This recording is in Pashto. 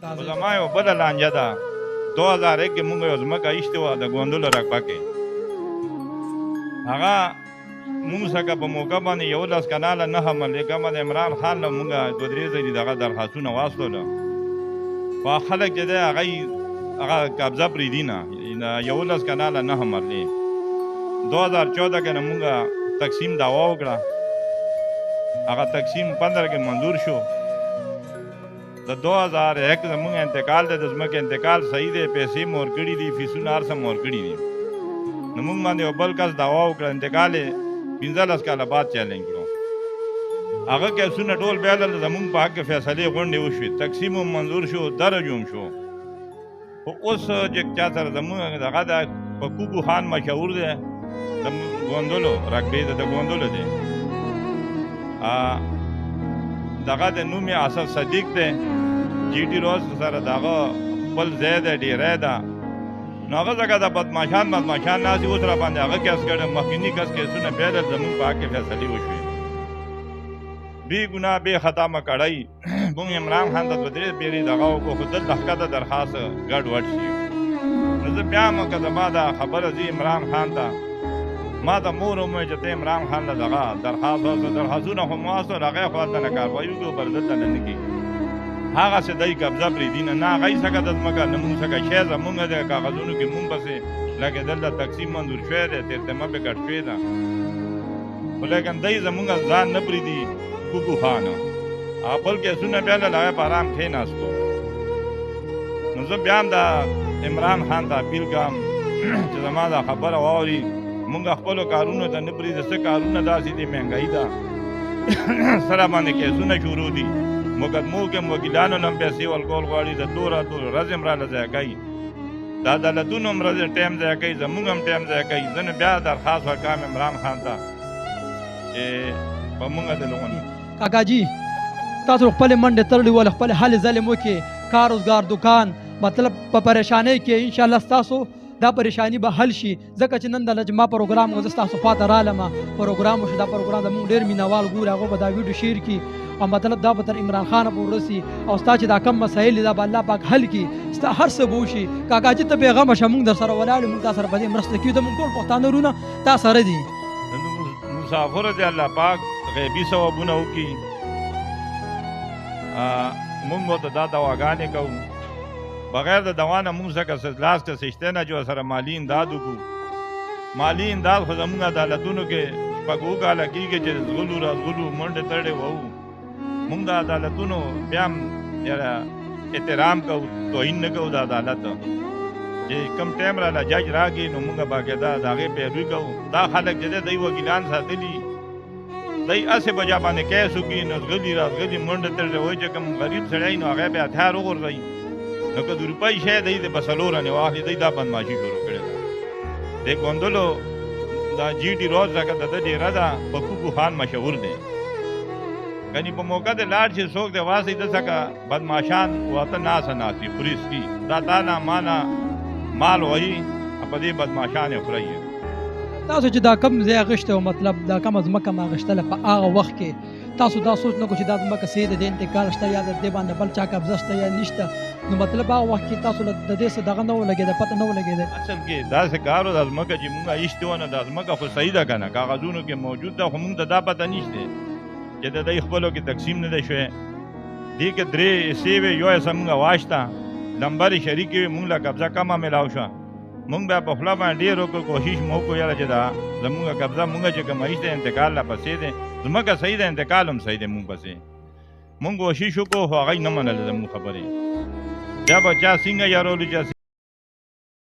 خو زما یو بله لانجه ده 2001 کې مونږ یو ځمکه ایښتې وه د ګوندلو رقبه کې هغه مونږ څخه په موقع باندې 11 کناله نهه ملګمه د عمران خان له مونږه 2-3 ځلې دغه درخواستونه واستوله خو خلک چې دی هغه قبضه پرېږدي نه 11 کناله نهه مرلې 2014 کې نه مونږه تقسیم دعوا وکړه هغه تقسیم 15 کې منظور شو د 2001 زمونږ انتقال دی د ځمکې انتقال صحیح دی پیسې مو ورکړي دي فیسونه هر څه مو ورکړي دي نو مونږ باندې یو بل کس دعوا وکړه انتقال یې 15 کاله بعد چیلنج کړو هغه کیسونه ټول بیا له زمونږ په حق کې فیصلې غونډې وشوې تقسیم هم منظور شو درج هم شو خو اوس چې چا سره زمونږ دغه د په کوکو خان مشهور دی د ګوندلو رقبې د ګوندلو دی دغه د نوم یې اسد صدیق دی جی ټي روز سره دغه خپل ځای دی ډیری ده نو هغه ځکه د بدماشان ناستي اوس را باندې هغه کیس کړی مخکیني کس کیسونه بیا د زمونږ په حق کې فیصلې وشوې بې ګناه بې خطا مه کړئ مونږ عمران خان ته 2-3 پیرې دغه وکړو خو دلته ښکته درخواست ګډ وډ شي نو زه بیا هم که زما دا خبره ځي عمران خان ته ما ته مور ومویل چې ته عمران خان له دغه درخواستونه خو مو واستول هغه یې خوا ته نه کاروایي وکړو پر دلته نه نه کېږي هغسې دی قبضه پرېږدي نه هغوی څخه د ځمکه نه مونږ څخه شی زمونږ دی کاغذونو کې مونږ پسې لکه دلته تقسیم منظور شوی دی ترتمه پې ګډ شوې ده خو لیکن دی زمونږ ځان نه پرېږدي کوکو خان هغه بل کیسونه بیا له هغه په ارام کښېناستو نو زه بیا هم د عمران خان ته اپیل کوم چې زما دا خبره واوري مونږ خپلو کارونو ته نه پرېږدي څه کارونه داسې دي مهنګایي ده سره باندې کیسونه شروع دي مقدمو کې وکیلانو هم پیسې ورکول غواړي د دوره ورځې هم راله ضایع کوي د عدالتونو هم ورځې ټایم ضایع کوي زمونږ هم ټایم ضایع کوي زه نو بیا درخواست ورکوم عمران خان ته چې په مونږ د لغوني کاکا جي تاسو خپلې منډې تړلې ول خپلې هلې ځلې مو کې کار روزګار دکان مطلب په پریشانۍ کې انشاءالله ستاسو دا پریشانی به حل شي ځکه چې نن د لجما پروګرام زه ستاسو خواته رالم پروګرام وشو دا پروګرام زموږ ډېر مینوال ګوري هغه به دا ویډیو شیر کړي او مطلب دا به تر عمران خان پورې رسي او ستا چې دا کم مسایل دي دا به الله پاک حل کړي ستا هر څه به وشي کاکا جي ته بېغمه شه موږ در سره ولاړ یو موږ تا سره په دې مرسته کیو د موږ ټول پښتانه وروڼه تا سره دي مسافر دی الله پاک غیبي ثوابونه وکړي مونږ ورته دا دواګانې کوو بغیر د دوا نه مونږ څخه لاس ته سشته نه جو سره مالي امداد وکړو مالي امداد خو زمونږ عدالتونو کې شپږ کاله کېږي چې زغلو رازغلو منډې تړې وو مونږ د عدالتونو بیا هم احترام کوو توهین نه کوو د عدالت چې کم ټایم راله جج راکړي نو مونږ باقاعده د هغې پیروي کوو دا خلک چې دی دوی وکیلان ساتلي دی اسې بجا باندې کیس وکړي نو زغلي رازغلي منډې تړې وایي چې کوم غریب سړی نو هغه بیا هتھیار وغورځوي نو که 2 روپۍ شی دی د بسلورانې واخلي دی دا بدماشي شروع کړې ده د ګوندلو دا جی ټي روز څخه د ده ډېره ده په کوکو خان مشهور دی کني په موقع د لاړ شي څوک د واسې ده څخه بدماشان واته ناسه ناسي پولیس کی دا تاله مانا مال وایي په دې بدماشان یې خورئ تاسو چې دا کم ځای اغشته او مطلب دا کم ځمکه ما اغشتله په هغه وخت کې تاسو دا سوچ نه کو چې دا ځمکه سیده د انتقال شته یا د دې باندې بل چا قبضه شته یا نشته نو مطلب هغه وخت کې تاسو د دې څه دغه نه ولګېده پته نه ولګېده اصل کې داسې کار و د ځمکه چې مونږ ایښتې وه نو دا ځمکه خو صحیح ده که نه کاغذونو کې موجود ده خو مونږ ته دا پته نشته چې د دوی خپلو کې تقسیم نه دی شوی دې کې 3 حصې وې یو حصه مونږ واشته نمبر یې شریک وي مونږ له قبضه کمه میلاو شوه مونږ بیا په خوله باندې ډېر وکړو کوشش مو وکړو یاره چې دا زمونږ قبضه مونږ چې کوم ایښته انتقال لا پسې دی ځمکه صحیح ده انتقال هم صحیح دی مونږ پسې مونږ کوشش وکړو خو هغوی نه منله زمونږ خبرې بیا به چا څنګه یارولو چا